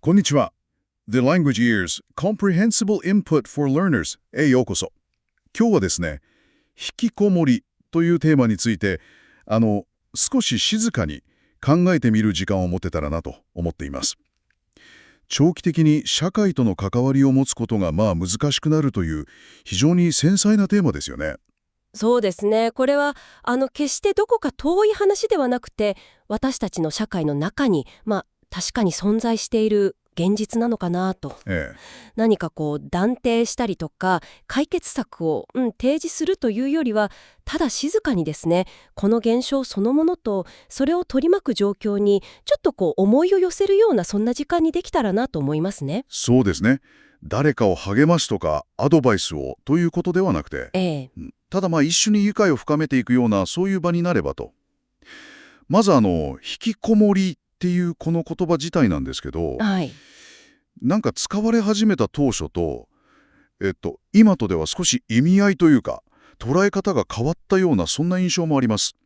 こんにちは。The Language Year's Comprehensible Input for Learners へようこそ。今日はですね、引きこもりというテーマについて、少し静かに考えてみる時間を持てたらなと思っています。長期的に社会との関わりを持つことが難しくなるという非常に繊細なテーマですよね。そうですね。これは決してどこか遠い話ではなくて、私たちの社会の中に確かに存在している現実なのかなと。何か断定したりとか解決策を、提示するというよりは、ただ静かにですね、この現象そのものとそれを取り巻く状況にちょっと思いを寄せるような、そんな時間にできたらなと思いますね。そうですね。誰かを励ますとかアドバイスをということではなくて、ただ一緒に愉快を深めていくようなそういう場になればと。まず引きこもりっていうこの言葉自体なんですけど、なんか使われ始めた当初と、今とでは少し意味合いというか捉え方が変わったような、そんな印象もあります。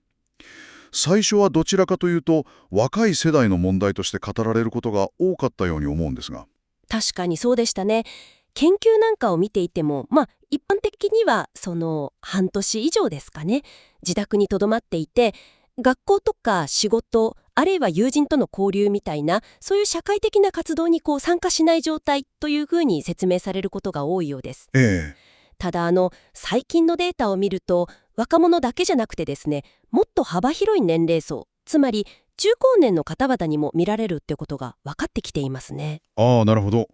最初はどちらかというと若い世代の問題として語られることが多かったように思うんですが。確かにそうでしたね。研究なんかを見ていても、一般的には半年以上ですかね、自宅にとどまっていて、学校とか仕事、あるいは友人との交流みたいな、そういう社会的な活動に参加しない状態というふうに説明されることが多いようです。ただ最近のデータを見ると、若者だけじゃなくてですね、もっと幅広い年齢層、つまり中高年の方々にも見られるってことが分かってきていますね。なるほど。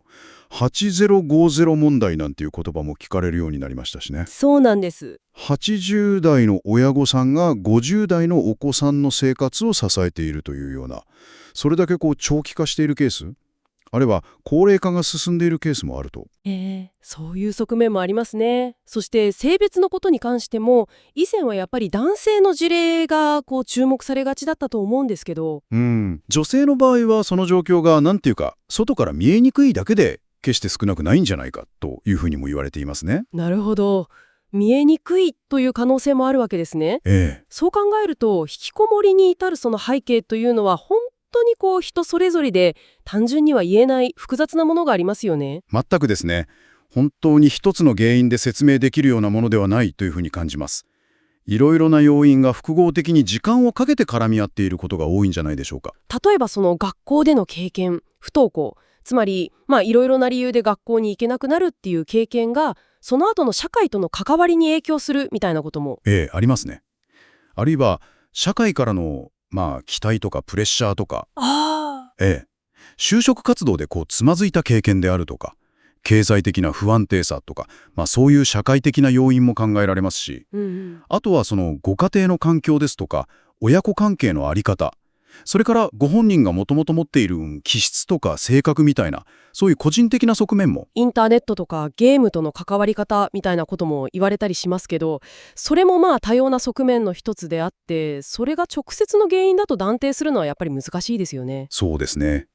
8050問題なんていう言葉も聞かれるようになりましたしね。そうなんです。80代の親御さんが50代のお子さんの生活を支えているというような、それだけ長期化しているケース、あるいは高齢化が進んでいるケースもあると。そういう側面もありますね。そして性別のことに関しても、以前はやっぱり男性の事例が注目されがちだったと思うんですけど、女性の場合はその状況が外から見えにくいだけで決して少なくないんじゃないかというふうにも言われていますね。なるほど。見えにくいという可能性もあるわけですね。そう考えると、引きこもりに至るその背景というのは本当に人それぞれで、単純には言えない複雑なものがありますよね。全くですね。本当に一つの原因で説明できるようなものではないというふうに感じます。いろいろな要因が複合的に時間をかけて絡み合っていることが多いんじゃないでしょうか。例えばその学校での経験、不登校、つまりいろいろな理由で学校に行けなくなるっていう経験が、その後の社会との関わりに影響するみたいなことも。ありますね。あるいは社会からの期待とかプレッシャーとか、就職活動でつまずいた経験であるとか、経済的な不安定さとか、そういう社会的な要因も考えられますし、あとはそのご家庭の環境ですとか、親子関係のあり方、それからご本人がもともと持っている気質とか性格みたいな、そういう個人的な側面も。インターネットとかゲームとの関わり方みたいなことも言われたりしますけど、それも多様な側面の一つであって、それが直接の原因だと断定するのはやっぱり難しいですよね。そうですね。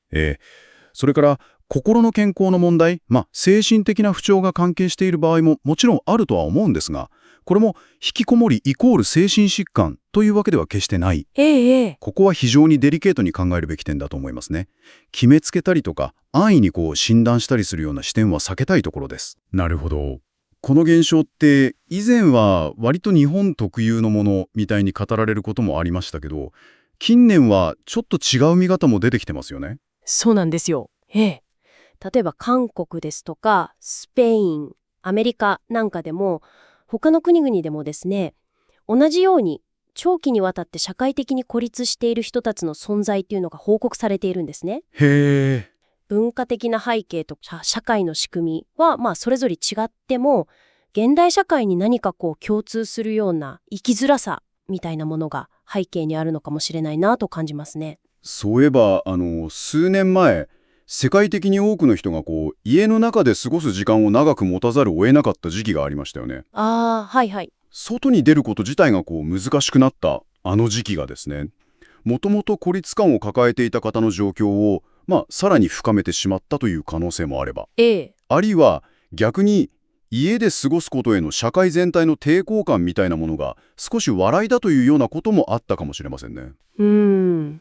それから心の健康の問題、精神的な不調が関係している場合ももちろんあるとは思うんですが、これも引きこもりイコール精神疾患というわけでは決してない。ここは非常にデリケートに考えるべき点だと思いますね。決めつけたりとか安易に診断したりするような視点は避けたいところです。なるほど。この現象って以前は割と日本特有のものみたいに語られることもありましたけど、近年はちょっと違う見方も出てきてますよね。そうなんですよ。例えば韓国ですとかスペイン、アメリカなんかでも、他の国々でもですね、同じように長期にわたって社会的に孤立している人たちの存在というのが報告されているんですね。文化的な背景と社会の仕組みはそれぞれ違っても、現代社会に何か共通するような生きづらさみたいなものが背景にあるのかもしれないなと感じますね。そういえば数年前、世界的に多くの人が家の中で過ごす時間を長く持たざるを得なかった時期がありましたよね。外に出ること自体が難しくなった時期がですね、もともと孤立感を抱えていた方の状況をさらに深めてしまったという可能性もあれば、あるいは逆に家で過ごすことへの社会全体の抵抗感みたいなものが少し笑いだというようなこともあったかもしれませんね。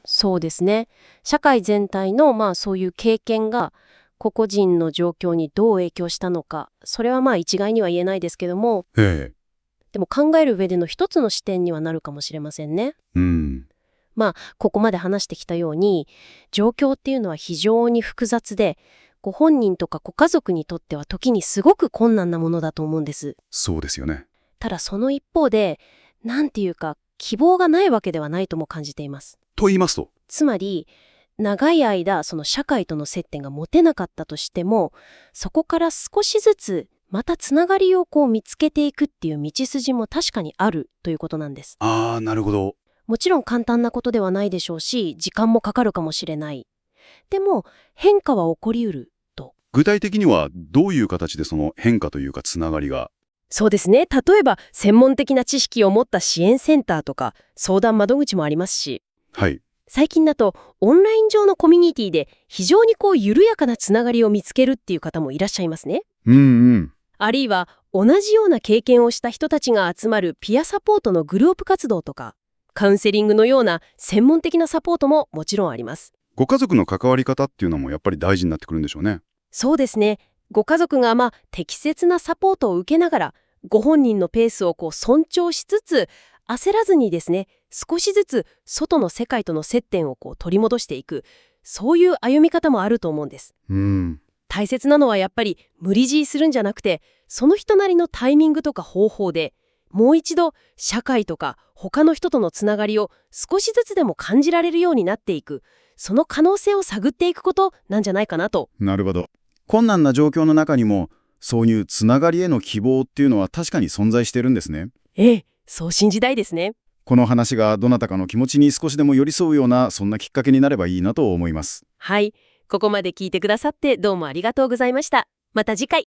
そうですね。社会全体のそういう経験が個々人の状況にどう影響したのか、それは一概には言えないですけども、ええ。でも考える上での一つの視点にはなるかもしれませんね。ここまで話してきたように、状況っていうのは非常に複雑で、ご本人とかご家族にとっては時にすごく困難なものだと思うんです。そうですよね。ただその一方で、なんていうか希望がないわけではないとも感じています。と言いますと？つまり、長い間その社会との接点が持てなかったとしても、そこから少しずつまたつながりを見つけていくっていう道筋も確かにあるということなんです。なるほど。もちろん簡単なことではないでしょうし、時間もかかるかもしれない。でも変化は起こりうると。具体的にはどういう形でその変化というかつながりが？そうですね。例えば専門的な知識を持った支援センターとか相談窓口もありますし、はい。最近だとオンライン上のコミュニティで非常に緩やかなつながりを見つけるっていう方もいらっしゃいますね。あるいは同じような経験をした人たちが集まるピアサポートのグループ活動とか、カウンセリングのような専門的なサポートももちろんあります。ご家族の関わり方っていうのもやっぱり大事になってくるんでしょうね。そうですね。ご家族が適切なサポートを受けながら、ご本人のペースを尊重しつつ、焦らずにですね、少しずつ外の世界との接点を取り戻していく、そういう歩み方もあると思うんです。大切なのはやっぱり無理強いするんじゃなくて、その人なりのタイミングとか方法でもう一度社会とか他の人とのつながりを少しずつでも感じられるようになっていく、その可能性を探っていくことなんじゃないかなと。なるほど。困難な状況の中にもそういうつながりへの希望っていうのは確かに存在してるんですね。ええ、そう信じたいですね。この話がどなたかの気持ちに少しでも寄り添うようなそんなきっかけになればいいなと思います。はい、ここまで聞いてくださってどうもありがとうございました。また次回。